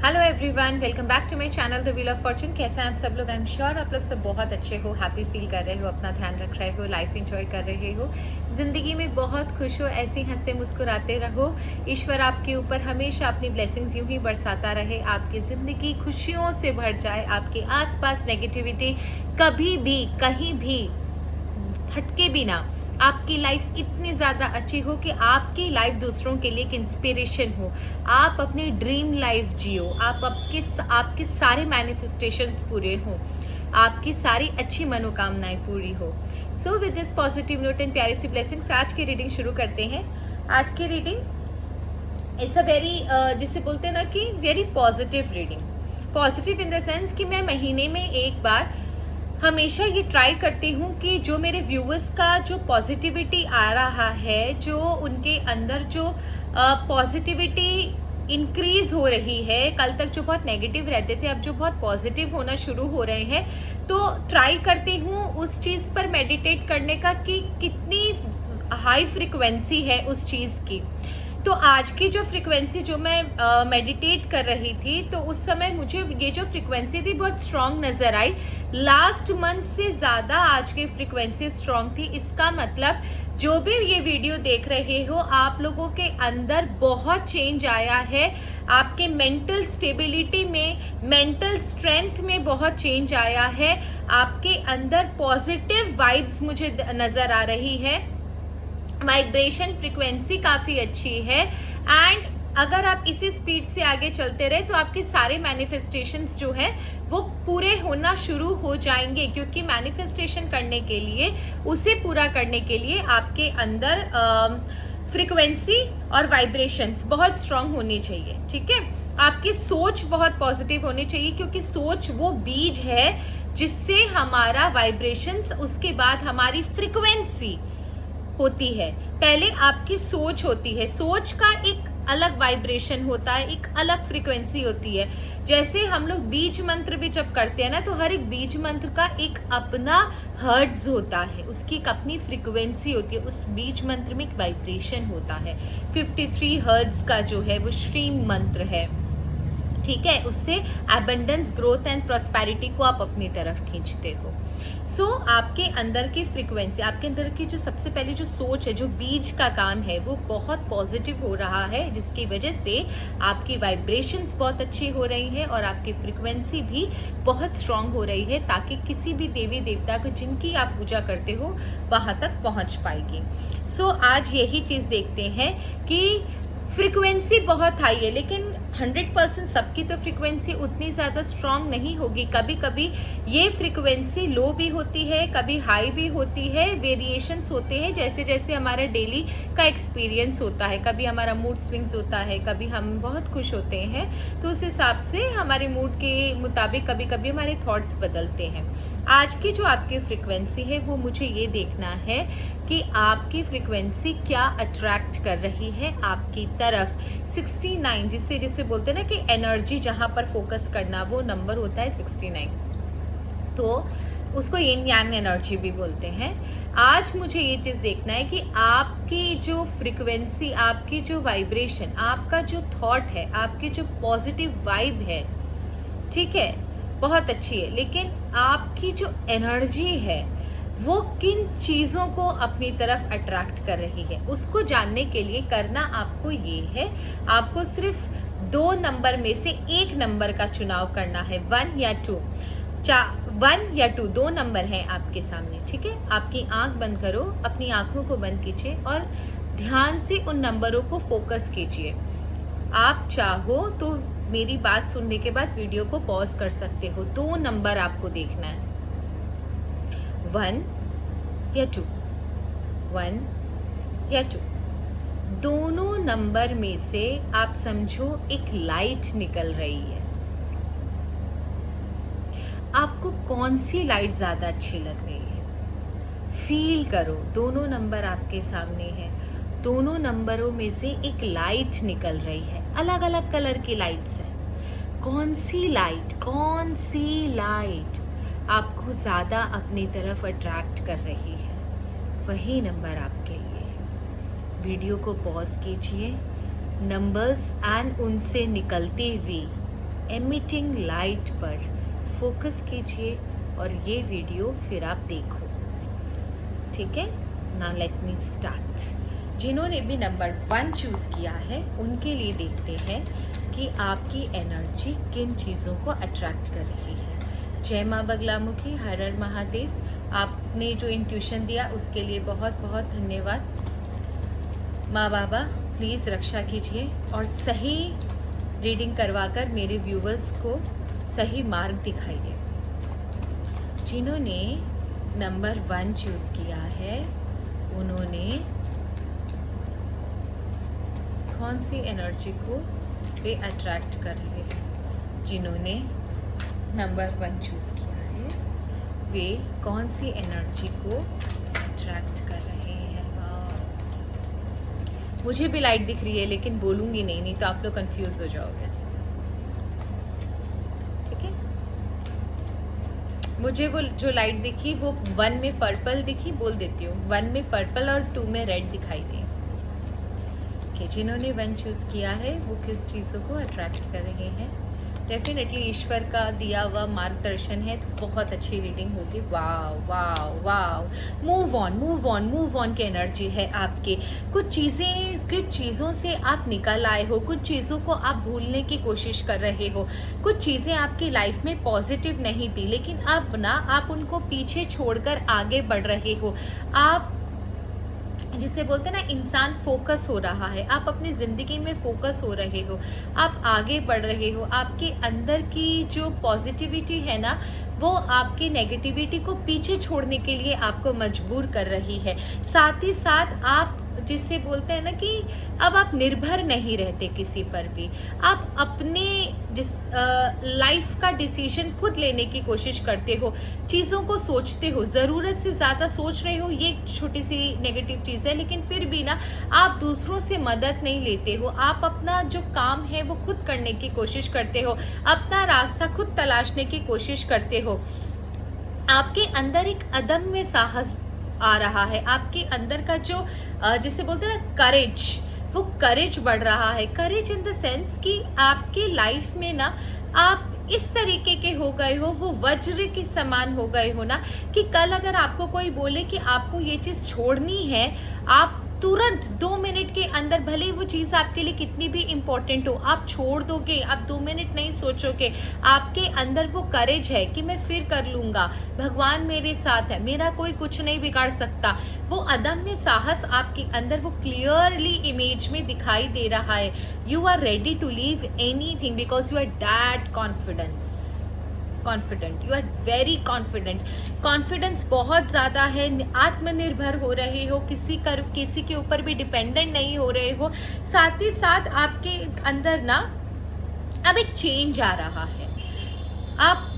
Hello everyone, welcome back to my channel the wheel of fortune. कैसे हैं आप सब लोग? आई एम श्योर आप लोग सब बहुत अच्छे हो, हैप्पी फील कर रहे हो, अपना ध्यान रख रहे हो, लाइफ एंजॉय कर रहे हो, ज़िंदगी में बहुत खुश हो, ऐसे ही हंसते मुस्कुराते रहो। ईश्वर आपके ऊपर हमेशा अपनी ब्लेसिंग्स यूं ही बरसाता रहे, आपकी ज़िंदगी खुशियों से भर जाए, आपके आसपास नेगेटिविटी कभी भी कहीं भी हटके भी ना, आपकी लाइफ इतनी ज़्यादा अच्छी हो कि आपकी लाइफ दूसरों के लिए एक इंस्पिरेशन हो, आप अपनी ड्रीम लाइफ जियो, आपके सारे मैनिफेस्टेशंस पूरे हों, आपकी सारी अच्छी मनोकामनाएं पूरी हो। So with this positive note and प्यारी सी ब्लेसिंग्स आज की रीडिंग शुरू करते हैं। आज की रीडिंग इट्स अ वेरी जिसे बोलते हैं ना कि very positive reading. Positive in the sense कि मैं महीने में एक बार हमेशा ये ट्राई करती हूँ कि जो मेरे व्यूअर्स का जो पॉजिटिविटी आ रहा है, जो उनके अंदर जो पॉजिटिविटी इंक्रीज हो रही है, कल तक जो बहुत नेगेटिव रहते थे अब जो बहुत पॉजिटिव होना शुरू हो रहे हैं, तो ट्राई करती हूँ उस चीज़ पर मेडिटेट करने का कि कितनी हाई फ्रिक्वेंसी है उस चीज़ की। तो आज की जो फ्रिक्वेंसी जो मैं मेडिटेट कर रही थी, तो उस समय मुझे ये जो फ्रिक्वेंसी थी बहुत स्ट्रॉन्ग नज़र आई। लास्ट मंथ से ज़्यादा आज की फ्रिक्वेंसी स्ट्रॉन्ग थी। इसका मतलब जो भी ये वीडियो देख रहे हो, आप लोगों के अंदर बहुत चेंज आया है, आपके मेंटल स्टेबिलिटी में, मेंटल स्ट्रेंथ में बहुत चेंज आया है, आपके अंदर पॉजिटिव वाइब्स मुझे नज़र आ रही है, वाइब्रेशन फ्रिक्वेंसी काफ़ी अच्छी है। एंड अगर आप इसी स्पीड से आगे चलते रहे तो आपके सारे मैनिफेस्टेशंस जो हैं वो पूरे होना शुरू हो जाएंगे, क्योंकि मैनिफेस्टेशन करने के लिए, उसे पूरा करने के लिए आपके अंदर फ्रिक्वेंसी और वाइब्रेशंस बहुत स्ट्रांग होनी चाहिए। ठीक है, आपकी सोच बहुत पॉजिटिव होनी चाहिए, क्योंकि सोच वो बीज है जिससे हमारा वाइब्रेशंस, उसके बाद हमारी फ्रिक्वेंसी होती है। पहले आपकी सोच होती है, सोच का एक अलग वाइब्रेशन होता है, एक अलग फ्रीक्वेंसी होती है। जैसे हम लोग बीज मंत्र भी जब करते हैं ना, तो हर एक बीज मंत्र का एक अपना हर्ट्ज होता है, उसकी एक अपनी फ्रीक्वेंसी होती है, उस बीज मंत्र में एक वाइब्रेशन होता है। 53 हर्ट्ज का जो है वो श्रीम मंत्र है। ठीक है, उससे एबंडेंस, ग्रोथ एंड प्रॉस्पेरिटी को आप अपनी तरफ खींचते हो। सो आपके अंदर की फ्रीक्वेंसी, आपके अंदर की जो सबसे पहले जो सोच है, जो बीज का काम है, वो बहुत पॉजिटिव हो रहा है, जिसकी वजह से आपकी वाइब्रेशंस बहुत अच्छी हो रही है और आपकी फ्रीक्वेंसी भी बहुत स्ट्रांग हो रही है, ताकि किसी भी देवी देवता को जिनकी आप पूजा करते हो वहाँ तक पहुँच पाएगी। सो आज यही चीज़ देखते हैं कि फ्रीक्वेंसी बहुत हाई है, लेकिन 100% सबकी तो फ्रीक्वेंसी उतनी ज़्यादा स्ट्रांग नहीं होगी। कभी कभी ये फ्रीक्वेंसी लो भी होती है, कभी हाई भी होती है, वेरिएशंस होते हैं जैसे जैसे हमारा डेली का एक्सपीरियंस होता है। कभी हमारा मूड स्विंग्स होता है, कभी हम बहुत खुश होते हैं, तो उस हिसाब से हमारे मूड के मुताबिक कभी कभी हमारे थॉट्स बदलते हैं। आज की जो आपकी फ्रीक्वेंसी है, वो मुझे ये देखना है कि आपकी फ्रीक्वेंसी क्या अट्रैक्ट कर रही है आपकी तरफ। 69, जिससे बोलते हैं ना कि एनर्जी जहाँ पर फोकस करना, वो नंबर होता है 69, तो उसको यिन यांग एनर्जी भी बोलते हैं। आज मुझे ये चीज़ देखना है कि आपकी जो फ्रीक्वेंसी, आपकी जो वाइब्रेशन, आपका जो थॉट है, आपकी जो पॉजिटिव वाइब है, ठीक है, बहुत अच्छी है, लेकिन आपकी जो एनर्जी है वो किन चीज़ों को अपनी तरफ अट्रैक्ट कर रही है, उसको जानने के लिए करना आपको ये है, आपको सिर्फ 2 नंबर में से एक नंबर का चुनाव करना है, 1 या 2। 1 या 2 2 नंबर हैं आपके सामने। ठीक है, आपकी आंख बंद करो, अपनी आंखों को बंद कीजिए और ध्यान से उन नंबरों को फोकस कीजिए। आप चाहो तो मेरी बात सुनने के बाद वीडियो को पॉज कर सकते हो। 2 नंबर आपको देखना है, 1 या 2, 1 या 2। दोनों नंबर में से आप समझो एक लाइट निकल रही है। आपको कौन सी लाइट ज़्यादा अच्छी लग रही है? फील करो, दोनों नंबर आपके सामने हैं, दोनों नंबरों में से एक लाइट निकल रही है, अलग अलग कलर की लाइट्स हैं। कौन सी लाइट आपको ज़्यादा अपनी तरफ अट्रैक्ट कर रही है, वही नंबर आपके लिए है। वीडियो को पॉज कीजिए, नंबर्स एंड उनसे निकलती हुई एमिटिंग लाइट पर फोकस कीजिए और ये वीडियो फिर आप देखो, ठीक है ना। Let me start. जिन्होंने भी नंबर 1 चूज़ किया है उनके लिए देखते हैं कि आपकी एनर्जी किन चीज़ों को अट्रैक्ट कर रही है। जय माँ बगलामुखी, हर हर महादेव। आपने जो इंट्यूशन दिया उसके लिए बहुत बहुत धन्यवाद। माँ बाबा प्लीज़ रक्षा कीजिए और सही रीडिंग करवाकर मेरे व्यूवर्स को सही मार्ग दिखाइए। जिन्होंने नंबर 1 चूज़ किया है उन्होंने कौन सी एनर्जी को वे अट्रैक्ट कर रहे हैं। जिन्होंने नंबर 1 चूज़ किया है वे कौन सी एनर्जी को अट्रैक्ट कर रहे हैं। मुझे भी लाइट दिख रही है लेकिन बोलूँगी नहीं तो आप लोग कंफ्यूज हो जाओगे, ठीक है। मुझे वो जो लाइट दिखी वो 1 में पर्पल दिखी, बोल देती हूँ 1 में पर्पल और 2 में रेड दिखाई दी। कि जिन्होंने 1 चूज़ किया है वो किस चीज़ों को अट्रैक्ट कर रहे हैं। डेफिनेटली ईश्वर का दिया हुआ मार्गदर्शन है तो बहुत अच्छी रीडिंग होगी। Wow wow wow. Move on move on move on की एनर्जी है आपकी। कुछ चीज़ों से आप निकल आए हो, कुछ चीज़ों को आप भूलने की कोशिश कर रहे हो। कुछ चीज़ें आपकी लाइफ में पॉजिटिव नहीं थी लेकिन अब ना आप उनको पीछे छोड़कर आगे बढ़ रहे हो। आप जिसे बोलते हैं ना इंसान फोकस हो रहा है, आप अपनी ज़िंदगी में फोकस हो रहे हो, आप आगे बढ़ रहे हो। आपके अंदर की जो पॉजिटिविटी है ना वो आपकी नेगेटिविटी को पीछे छोड़ने के लिए आपको मजबूर कर रही है। साथ ही साथ आप जिसे बोलते हैं ना कि अब आप निर्भर नहीं रहते किसी पर भी। आप अपने लाइफ का डिसीजन खुद लेने की कोशिश करते हो, चीज़ों को सोचते हो, ज़रूरत से ज़्यादा सोच रहे हो। ये छोटी सी नेगेटिव चीज़ है लेकिन फिर भी ना आप दूसरों से मदद नहीं लेते हो। आप अपना जो काम है वो खुद करने की कोशिश करते हो, अपना रास्ता खुद तलाशने की कोशिश करते हो। आपके अंदर एक अदम्य साहस आ रहा है। आपके अंदर का जो जिसे बोलते हैं ना करेज, वो करेज बढ़ रहा है। करेज इन द सेंस कि आपकी लाइफ में ना आप इस तरीके के हो गए हो, वो वज्र के समान हो गए हो ना कि कल अगर आपको कोई बोले कि आपको ये चीज़ छोड़नी है, आप तुरंत 2 मिनट के अंदर, भले वो चीज़ आपके लिए कितनी भी इम्पोर्टेंट हो, आप छोड़ दोगे। आप 2 मिनट नहीं सोचोगे। आपके अंदर वो करेज है कि मैं फिर कर लूँगा, भगवान मेरे साथ है, मेरा कोई कुछ नहीं बिगाड़ सकता। वो अदम्य साहस आपके अंदर वो क्लियरली इमेज में दिखाई दे रहा है। You are ready to leave anything because you are that confident, you are very confidence बहुत ज़्यादा है। आत्मनिर्भर हो रहे हो, किसी के ऊपर भी डिपेंडेंट नहीं हो रहे हो। साथ ही साथ आपके अंदर ना अब एक चेंज आ रहा है। आप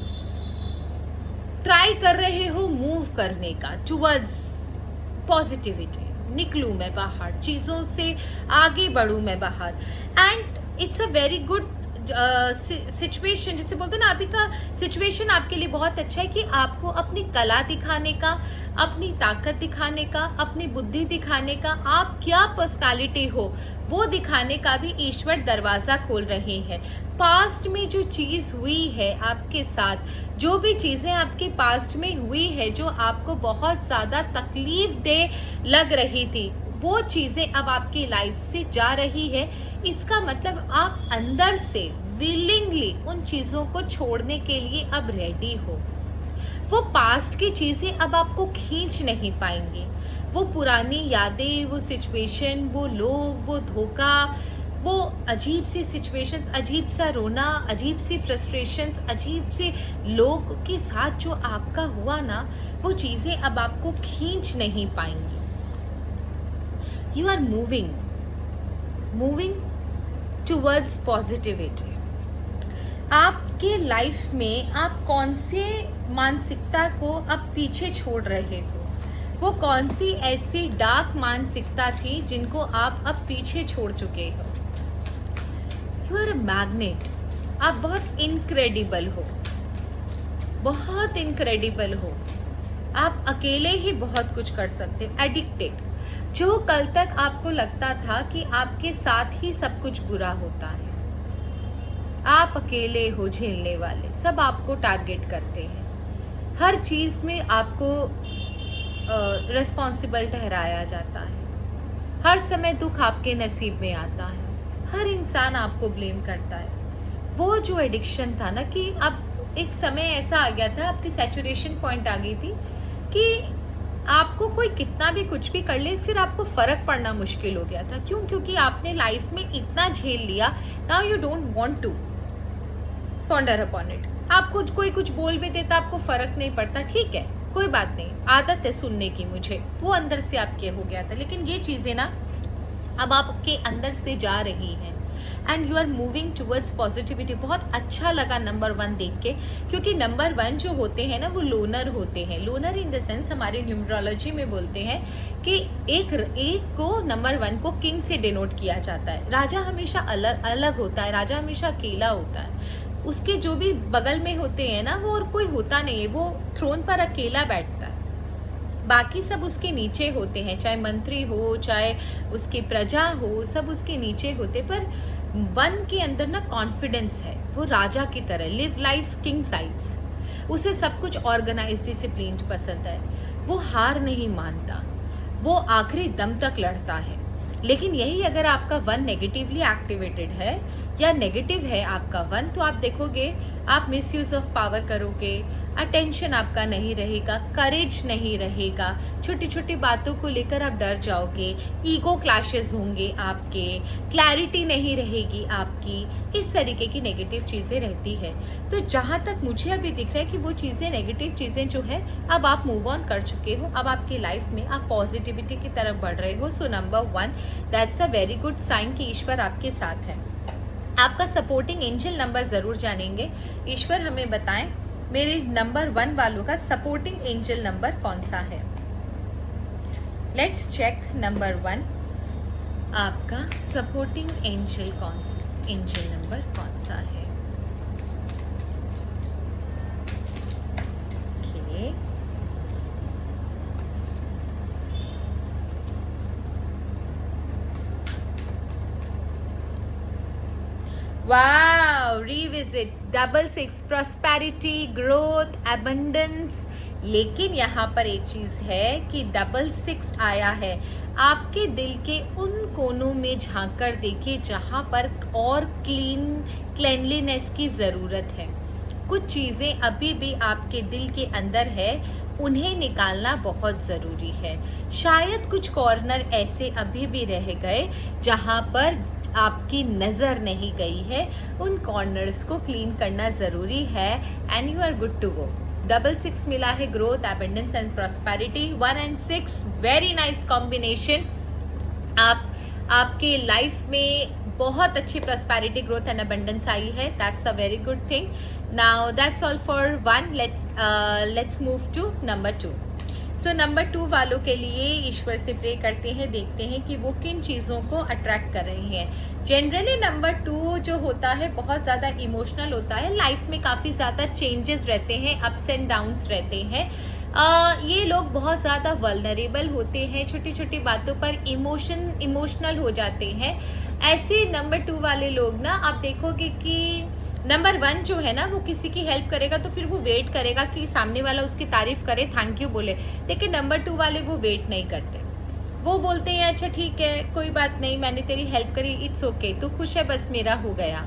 ट्राई कर रहे हो मूव करने का टुवर्ड्स पॉजिटिविटी। निकलूँ मैं बाहर, चीज़ों से आगे बढ़ूँ मैं बाहर। And it's a very good situation, जिसे बोलते हैं ना, अभी का सिचुएशन आपके लिए बहुत अच्छा है कि आपको अपनी कला दिखाने का, अपनी ताकत दिखाने का, अपनी बुद्धि दिखाने का, आप क्या पर्सनालिटी हो वो दिखाने का भी ईश्वर दरवाज़ा खोल रहे हैं। पास्ट में जो चीज़ हुई है आपके साथ, जो भी चीज़ें आपके पास्ट में हुई है जो आपको बहुत ज़्यादा तकलीफ दे लग रही थी, वो चीज़ें अब आपकी लाइफ से जा रही है। इसका मतलब आप अंदर से विलिंगली उन चीज़ों को छोड़ने के लिए अब रेडी हो। वो पास्ट की चीज़ें अब आपको खींच नहीं पाएंगी। वो पुरानी यादें, वो सिचुएशन, वो लोग, वो धोखा, वो अजीब सी सिचुएशंस, अजीब सा रोना, अजीब सी फ्रस्ट्रेशंस, अजीब से लोग के साथ जो आपका हुआ ना, वो चीज़ें अब आपको खींच नहीं पाएंगी। You are moving towards positivity. आपके लाइफ में आप कौन से मानसिकता को अब पीछे छोड़ रहे हो? वो कौन सी ऐसी डार्क मानसिकता थी जिनको आप अब पीछे छोड़ चुके हो? You are a magnet. आप बहुत इनक्रेडिबल हो, बहुत इनक्रेडिबल हो। आप अकेले ही बहुत कुछ कर सकते हो। एडिक्टेड। जो कल तक आपको लगता था कि आपके साथ ही सब कुछ बुरा होता है, आप अकेले हो झेलने वाले, सब आपको टारगेट करते हैं, हर चीज़ में आपको रिस्पॉन्सिबल ठहराया जाता है, हर समय दुख आपके नसीब में आता है, हर इंसान आपको ब्लेम करता है। वो जो एडिक्शन था ना कि अब एक समय ऐसा आ गया था, आपकी सैचुरेशन पॉइंट आ गई थी कि आपको कोई कितना भी कुछ भी कर ले फिर आपको फ़र्क पड़ना मुश्किल हो गया था। क्यों? क्योंकि आपने लाइफ में इतना झेल लिया। Now you don't want to ponder upon it. आपको कोई कुछ बोल भी देता, आपको फ़र्क नहीं पड़ता, ठीक है कोई बात नहीं, आदत है सुनने की मुझे, वो अंदर से आपके हो गया था। लेकिन ये चीज़ें ना अब आपके अंदर से जा रही हैं and you are moving towards positivity. बहुत अच्छा लगा नंबर 1 देख के, क्योंकि नंबर 1 जो होते हैं ना वो लोनर होते हैं। लोनर इन द सेंस हमारे न्यूमरोलॉजी में बोलते हैं कि एक को नंबर 1 को किंग से डिनोट किया जाता है। राजा हमेशा अलग अलग होता है, राजा हमेशा अकेला होता है, उसके जो भी बगल में होते हैं ना वो और कोई होता नहीं है, वो थ्रोन पर अकेला बैठता है, बाकी सब उसके नीचे होते हैं, चाहे मंत्री हो चाहे उसकी प्रजा हो, सब उसके नीचे होते। पर 1 के अंदर ना कॉन्फिडेंस है, वो राजा की तरह, लिव लाइफ किंग साइज, उसे सब कुछ ऑर्गेनाइज डिसिप्लिन्ड पसंद है, वो हार नहीं मानता, वो आखिरी दम तक लड़ता है। लेकिन यही अगर आपका 1 नेगेटिवली एक्टिवेटेड है या नेगेटिव है आपका 1, तो आप देखोगे आप मिसयूज ऑफ पावर करोगे, अटेंशन आपका नहीं रहेगा, करेज नहीं रहेगा, छोटी छोटी बातों को लेकर आप डर जाओगे, ईगो क्लैशेस होंगे आपके, क्लैरिटी नहीं रहेगी आपकी, इस तरीके की नेगेटिव चीज़ें रहती है। तो जहाँ तक मुझे अभी दिख रहा है कि वो चीज़ें, नेगेटिव चीज़ें जो है अब आप मूव ऑन कर चुके हो, अब आपकी लाइफ में आप पॉजिटिविटी की तरफ बढ़ रहे हो। So number 1 that's a very good sign कि ईश्वर आपके साथ है। आपका सपोर्टिंग एंजल नंबर ज़रूर जानेंगे, ईश्वर हमें बताएं मेरे नंबर 1 वालों का सपोर्टिंग एंजल नंबर कौन सा है। लेट्स चेक नंबर 1 आपका सपोर्टिंग एंजल नंबर कौन सा है। ओके, वाव, रिविजिट्स, 66, प्रॉस्पेरिटी, ग्रोथ, एबंडेंस। लेकिन यहाँ पर एक चीज़ है कि 66 आया है, आपके दिल के उन कोनों में झांक कर देखिए जहाँ पर और क्लीनलीनेस की ज़रूरत है। कुछ चीज़ें अभी भी आपके दिल के अंदर है, उन्हें निकालना बहुत ज़रूरी है। शायद कुछ कॉर्नर ऐसे अभी भी रह गए जहाँ पर आपकी नज़र नहीं गई है, उन कॉर्नर्स को क्लीन करना ज़रूरी है and you are good to go. 66 मिला है, growth, abundance and prosperity. 1 and 6 very nice combination. आपके लाइफ में बहुत अच्छी प्रॉस्पेरिटी, ग्रोथ एंड एबंडेंस आई है, that's a very good thing. Now that's all for 1, let's move to number 2। So number 2 वालों के लिए ईश्वर से प्रे करते हैं, देखते हैं कि वो किन चीज़ों को अट्रैक्ट कर रही हैं। जनरली नंबर 2 जो होता है बहुत ज़्यादा इमोशनल होता है, लाइफ में काफ़ी ज़्यादा चेंजेस रहते हैं, अप्स एंड डाउन्स रहते हैं। ये लोग बहुत ज़्यादा वल्नरेबल होते हैं, छोटी छोटी बातों पर इमोशनल हो जाते हैं। ऐसे नंबर 2 वाले लोग ना आप देखोगे कि नंबर 1 जो है ना वो किसी की हेल्प करेगा तो फिर वो वेट करेगा कि सामने वाला उसकी तारीफ करे, थैंक यू बोले। लेकिन नंबर 2 वाले वो वेट नहीं करते, वो बोलते हैं अच्छा ठीक है कोई बात नहीं, मैंने तेरी हेल्प करी, इट्स ओके, तू खुश है बस मेरा हो गया।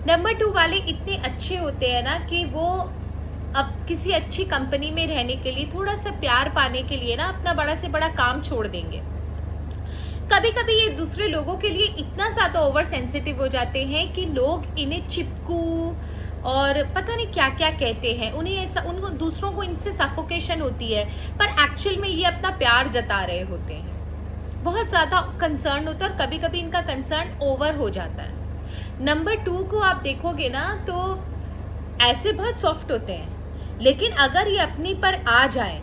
नंबर 2 वाले इतने अच्छे होते हैं ना कि वो अब किसी अच्छी कंपनी में रहने के लिए, थोड़ा सा प्यार पाने के लिए ना अपना बड़ा से बड़ा काम छोड़ देंगे। कभी कभी ये दूसरे लोगों के लिए इतना ज़्यादा ओवर सेंसिटिव हो जाते हैं कि लोग इन्हें चिपकू और पता नहीं क्या क्या कहते हैं, उन्हें ऐसा, उनको दूसरों को इनसे सफोकेशन होती है, पर एक्चुअल में ये अपना प्यार जता रहे होते हैं, बहुत ज़्यादा कंसर्न होता है और कभी कभी इनका कंसर्न ओवर हो जाता है। नंबर 2 को आप देखोगे ना तो ऐसे बहुत सॉफ्ट होते हैं, लेकिन अगर ये अपनी पर आ जाए,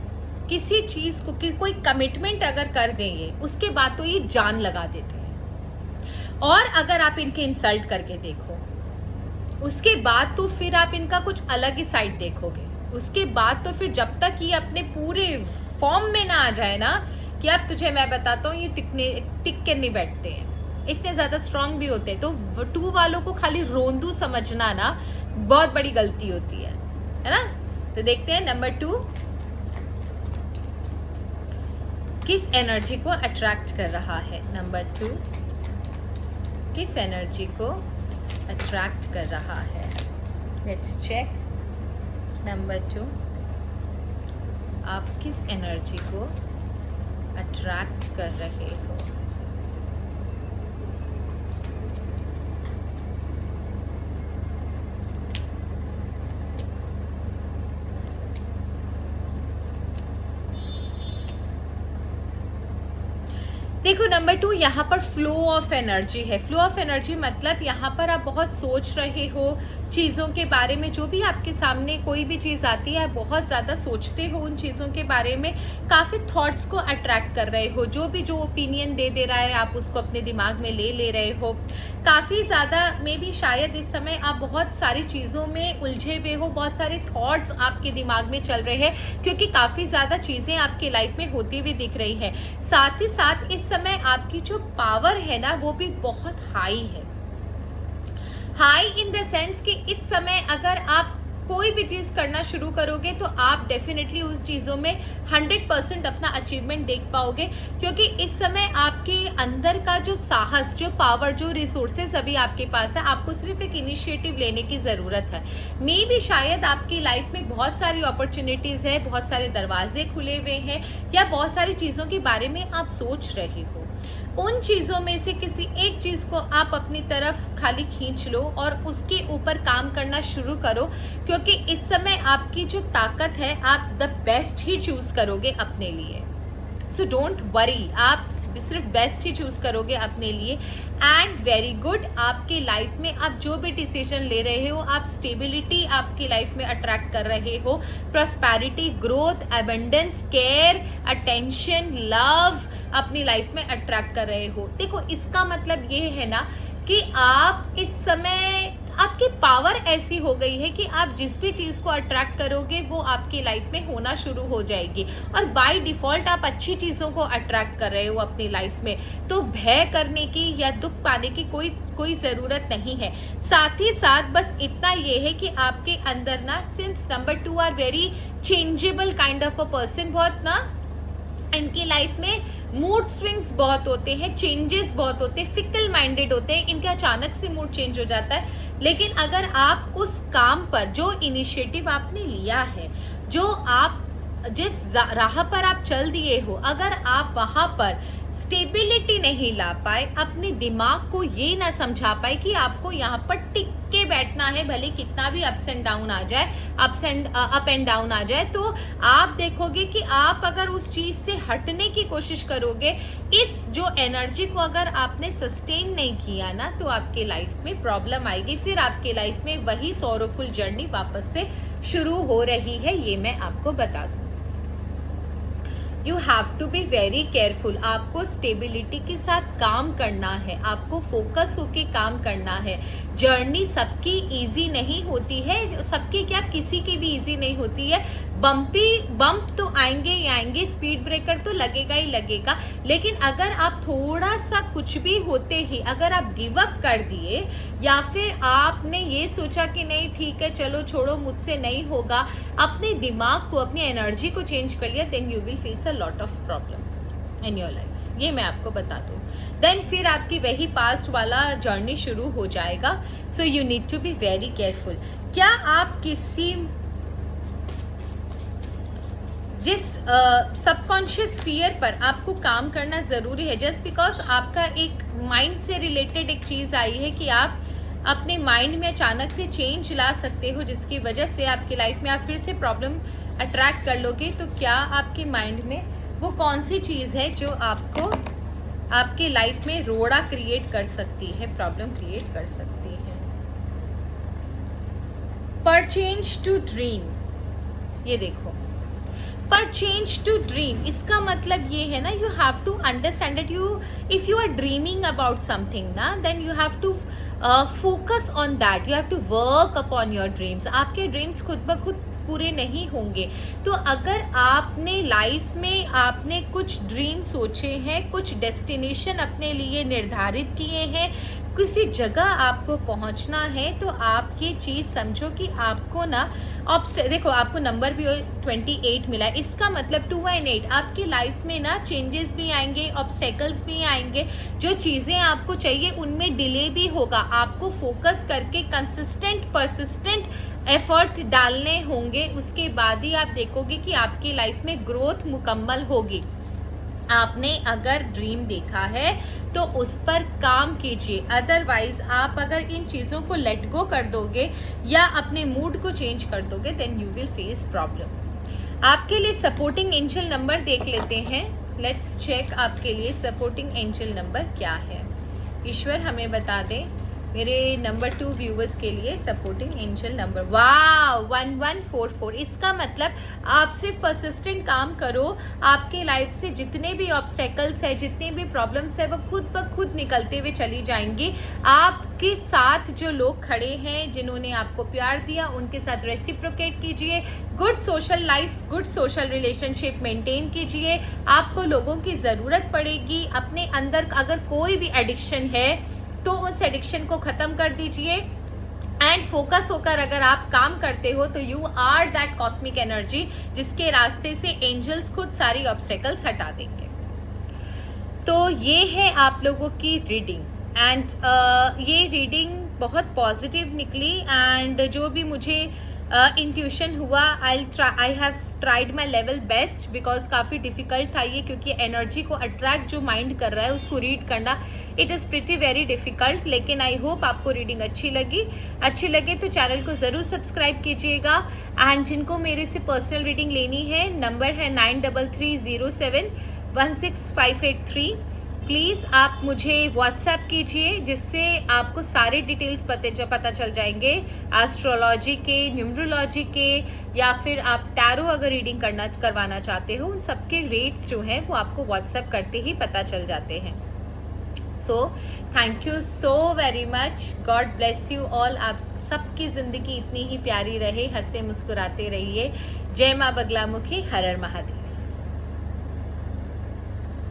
किसी चीज़ को कोई कमिटमेंट अगर कर दें ये, उसके बाद तो ये जान लगा देते हैं। और अगर आप इनके इंसल्ट करके देखो, उसके बाद तो फिर आप इनका कुछ अलग ही साइड देखोगे। उसके बाद तो फिर जब तक ये अपने पूरे फॉर्म में ना आ जाए ना कि अब तुझे मैं बताता हूँ, ये टिक के नहीं बैठते हैं। इतने ज़्यादा स्ट्रांग भी होते हैं। तो 2 वालों को खाली रोंदू समझना ना बहुत बड़ी गलती होती है ना। तो देखते हैं नंबर 2 किस एनर्जी को अट्रैक्ट कर रहा है। नंबर 2 किस एनर्जी को अट्रैक्ट कर रहा है। Let's check. नंबर 2 आप किस एनर्जी को अट्रैक्ट कर रहे हो। देखो नंबर 2 यहाँ पर फ्लो ऑफ एनर्जी है। फ्लो ऑफ एनर्जी मतलब यहाँ पर आप बहुत सोच रहे हो चीज़ों के बारे में। जो भी आपके सामने कोई भी चीज़ आती है आप बहुत ज़्यादा सोचते हो उन चीज़ों के बारे में, काफ़ी थॉट्स को अट्रैक्ट कर रहे हो। जो भी जो ओपिनियन दे रहा है आप उसको अपने दिमाग में ले रहे हो। काफ़ी ज़्यादा मे बी शायद इस समय आप बहुत सारी चीज़ों में उलझे हुए हो, बहुत सारे थॉट्स आपके दिमाग में चल रहे हैं क्योंकि काफ़ी ज़्यादा चीज़ें आपकी लाइफ में होती हुई दिख रही है। साथ ही साथ इस समय आपकी जो पावर है ना वो भी बहुत हाई है। हाई इन द सेंस कि इस समय अगर आप कोई भी चीज़ करना शुरू करोगे तो आप डेफिनेटली उस चीज़ों में 100% अपना अचीवमेंट देख पाओगे, क्योंकि इस समय आपके अंदर का जो साहस, जो पावर, जो रिसोर्सेज अभी आपके पास है, आपको सिर्फ एक इनिशिएटिव लेने की ज़रूरत है। मे भी शायद आपकी लाइफ में बहुत सारी अपॉर्चुनिटीज़ है, बहुत सारे दरवाजे खुले हुए हैं या बहुत सारी चीज़ों के बारे में आप सोच रहे हो। उन चीज़ों में से किसी एक चीज़ को आप अपनी तरफ खाली खींच लो और उसके ऊपर काम करना शुरू करो, क्योंकि इस समय आपकी जो ताकत है आप द बेस्ट ही चूज़ करोगे अपने लिए। सो डोंट वरी, आप सिर्फ बेस्ट ही चूज़ करोगे अपने लिए। एंड वेरी गुड, आपके लाइफ में आप जो भी डिसीजन ले रहे हो, आप स्टेबिलिटी आपकी लाइफ में अट्रैक्ट कर रहे हो, prosperity, growth, abundance, care, attention, love अपनी लाइफ में अट्रैक्ट कर रहे हो। देखो इसका मतलब ये है ना कि आप इस समय, आपकी पावर ऐसी हो गई है कि आप जिस भी चीज़ को अट्रैक्ट करोगे वो आपकी लाइफ में होना शुरू हो जाएगी और बाय डिफ़ॉल्ट आप अच्छी चीज़ों को अट्रैक्ट कर रहे हो अपनी लाइफ में। तो भय करने की या दुख पाने की कोई ज़रूरत नहीं है। साथ ही साथ बस इतना ये है कि आपके अंदर ना, since number 2 are very changeable kind of a person, बहुत ना इनकी लाइफ में मूड स्विंग्स बहुत होते हैं, चेंजेस बहुत होते हैं, फिकल माइंडेड होते हैं, इनके अचानक से मूड चेंज हो जाता है। लेकिन अगर आप उस काम पर, जो इनिशिएटिव आपने लिया है, जो आप जिस राह पर आप चल दिए हो, अगर आप वहाँ पर स्टेबिलिटी नहीं ला पाए, अपने दिमाग को ये ना समझा पाए कि आपको यहाँ पर टिक के बैठना है, भले कितना भी अप एंड डाउन आ जाए, अप एंड डाउन आ जाए, तो आप देखोगे कि आप अगर उस चीज़ से हटने की कोशिश करोगे, इस जो एनर्जी को अगर आपने सस्टेन नहीं किया ना, तो आपके लाइफ में प्रॉब्लम आएगी। फिर आपके लाइफ में वही सॉरोफुल जर्नी वापस से शुरू हो रही है, ये मैं आपको बता दूँ। You have to be very careful. आपको स्टेबिलिटी के साथ काम करना है, आपको फोकस होके काम करना है। जर्नी सबकी इजी नहीं होती है, सबकी क्या, किसी की भी इजी नहीं होती है। बम्प तो आएंगे ही आएंगे, स्पीड ब्रेकर तो लगेगा ही लगेगा। लेकिन अगर आप थोड़ा सा कुछ भी होते ही अगर आप गिव अप कर दिए या फिर आपने ये सोचा कि नहीं ठीक है चलो छोड़ो मुझसे नहीं होगा, अपने दिमाग को, अपनी एनर्जी को चेंज कर लिया, then you will face a lot of problem in your life. ये मैं आपको बता दूँ। देन फिर आपकी वही पास्ट वाला जर्नी शुरू हो जाएगा। So you need to be very careful. क्या आप किसी जिस सबकॉन्शियस फियर पर आपको काम करना ज़रूरी है, जस्ट बिकॉज आपका एक माइंड से रिलेटेड एक चीज़ आई है कि आप अपने माइंड में अचानक से चेंज ला सकते हो, जिसकी वजह से आपकी लाइफ में आप फिर से प्रॉब्लम अट्रैक्ट कर लोगे। तो क्या आपके माइंड में वो कौन सी चीज़ है जो आपको आपके लाइफ में रोड़ा क्रिएट कर सकती है, प्रॉब्लम क्रिएट कर सकती है? पर चेंज टू ड्रीम, ये देखो, पर चेंज टू ड्रीम, इसका मतलब ये है ना, you have to understand that you, if you are dreaming about something ना, then you have to focus on that, you have to work upon your dreams. आपके ड्रीम्स खुद ब खुद पूरे नहीं होंगे। तो अगर आपने लाइफ में आपने कुछ ड्रीम सोचे हैं, कुछ डेस्टिनेशन अपने लिए निर्धारित किए हैं, किसी जगह आपको पहुंचना है, तो आप ये चीज़ समझो कि आपको ना देखो आपको नंबर भी 28 मिला है, इसका मतलब 2 and 8 आपकी लाइफ में ना चेंजेस भी आएंगे, ऑब्स्टेकल्स भी आएंगे, जो चीज़ें आपको चाहिए उनमें डिले भी होगा। आपको फोकस करके कंसिस्टेंट परसिस्टेंट एफर्ट डालने होंगे, उसके बाद ही आप देखोगे कि आपकी लाइफ में ग्रोथ मुकम्मल होगी। आपने अगर ड्रीम देखा है तो उस पर काम कीजिए, अदरवाइज आप अगर इन चीज़ों को लेट गो कर दोगे या अपने मूड को चेंज कर दोगे, then you will face problem. आपके लिए सपोर्टिंग एंजल नंबर देख लेते हैं। लेट्स चेक आपके लिए सपोर्टिंग एंजल नंबर क्या है। ईश्वर हमें बता दें मेरे नंबर 2 व्यूवर्स के लिए सपोर्टिंग एंजल नंबर, वाह 1144। इसका मतलब आप सिर्फ परसिस्टेंट काम करो, आपके लाइफ से जितने भी ऑब्स्टेकल्स है, जितने भी प्रॉब्लम्स है, वो खुद ब खुद निकलते हुए चली जाएंगी। आपके साथ जो लोग खड़े हैं, जिन्होंने आपको प्यार दिया, उनके साथ रेसिप्रोकेट कीजिए, good social life, good social relationship maintain कीजिए। आपको लोगों की ज़रूरत पड़ेगी। अपने अंदर अगर कोई भी एडिक्शन है तो उस एडिक्शन को ख़त्म कर दीजिए एंड फोकस होकर अगर आप काम करते हो तो you are that cosmic energy जिसके रास्ते से एंजल्स खुद सारी ऑब्स्टेकल्स हटा देंगे। तो ये है आप लोगों की रीडिंग एंड ये रीडिंग बहुत पॉजिटिव निकली एंड जो भी मुझे इंट्यूशन हुआ, I have tried my level best because काफ़ी डिफ़िकल्ट था ये, क्योंकि एनर्जी को अट्रैक्ट जो माइंड कर रहा है उसको रीड करना it is pretty very difficult. लेकिन आई होप आपको रीडिंग अच्छी लगे तो चैनल को ज़रूर सब्सक्राइब कीजिएगा। एंड जिनको मेरे से पर्सनल रीडिंग लेनी है, नंबर है 9330716583। प्लीज़ आप मुझे व्हाट्सएप कीजिए, जिससे आपको सारे डिटेल्स पता चल जाएंगे एस्ट्रोलॉजी के, न्यूमरोलॉजी के, या फिर आप टैरो अगर रीडिंग करवाना चाहते हो, उन सबके रेट्स जो हैं वो आपको व्हाट्सएप करते ही पता चल जाते हैं। So thank you so very much, God bless you all. आप सबकी ज़िंदगी इतनी ही प्यारी रहे, हंसते मुस्कुराते रहिए। जय माँ बगलामुखी, हर हर महादेव।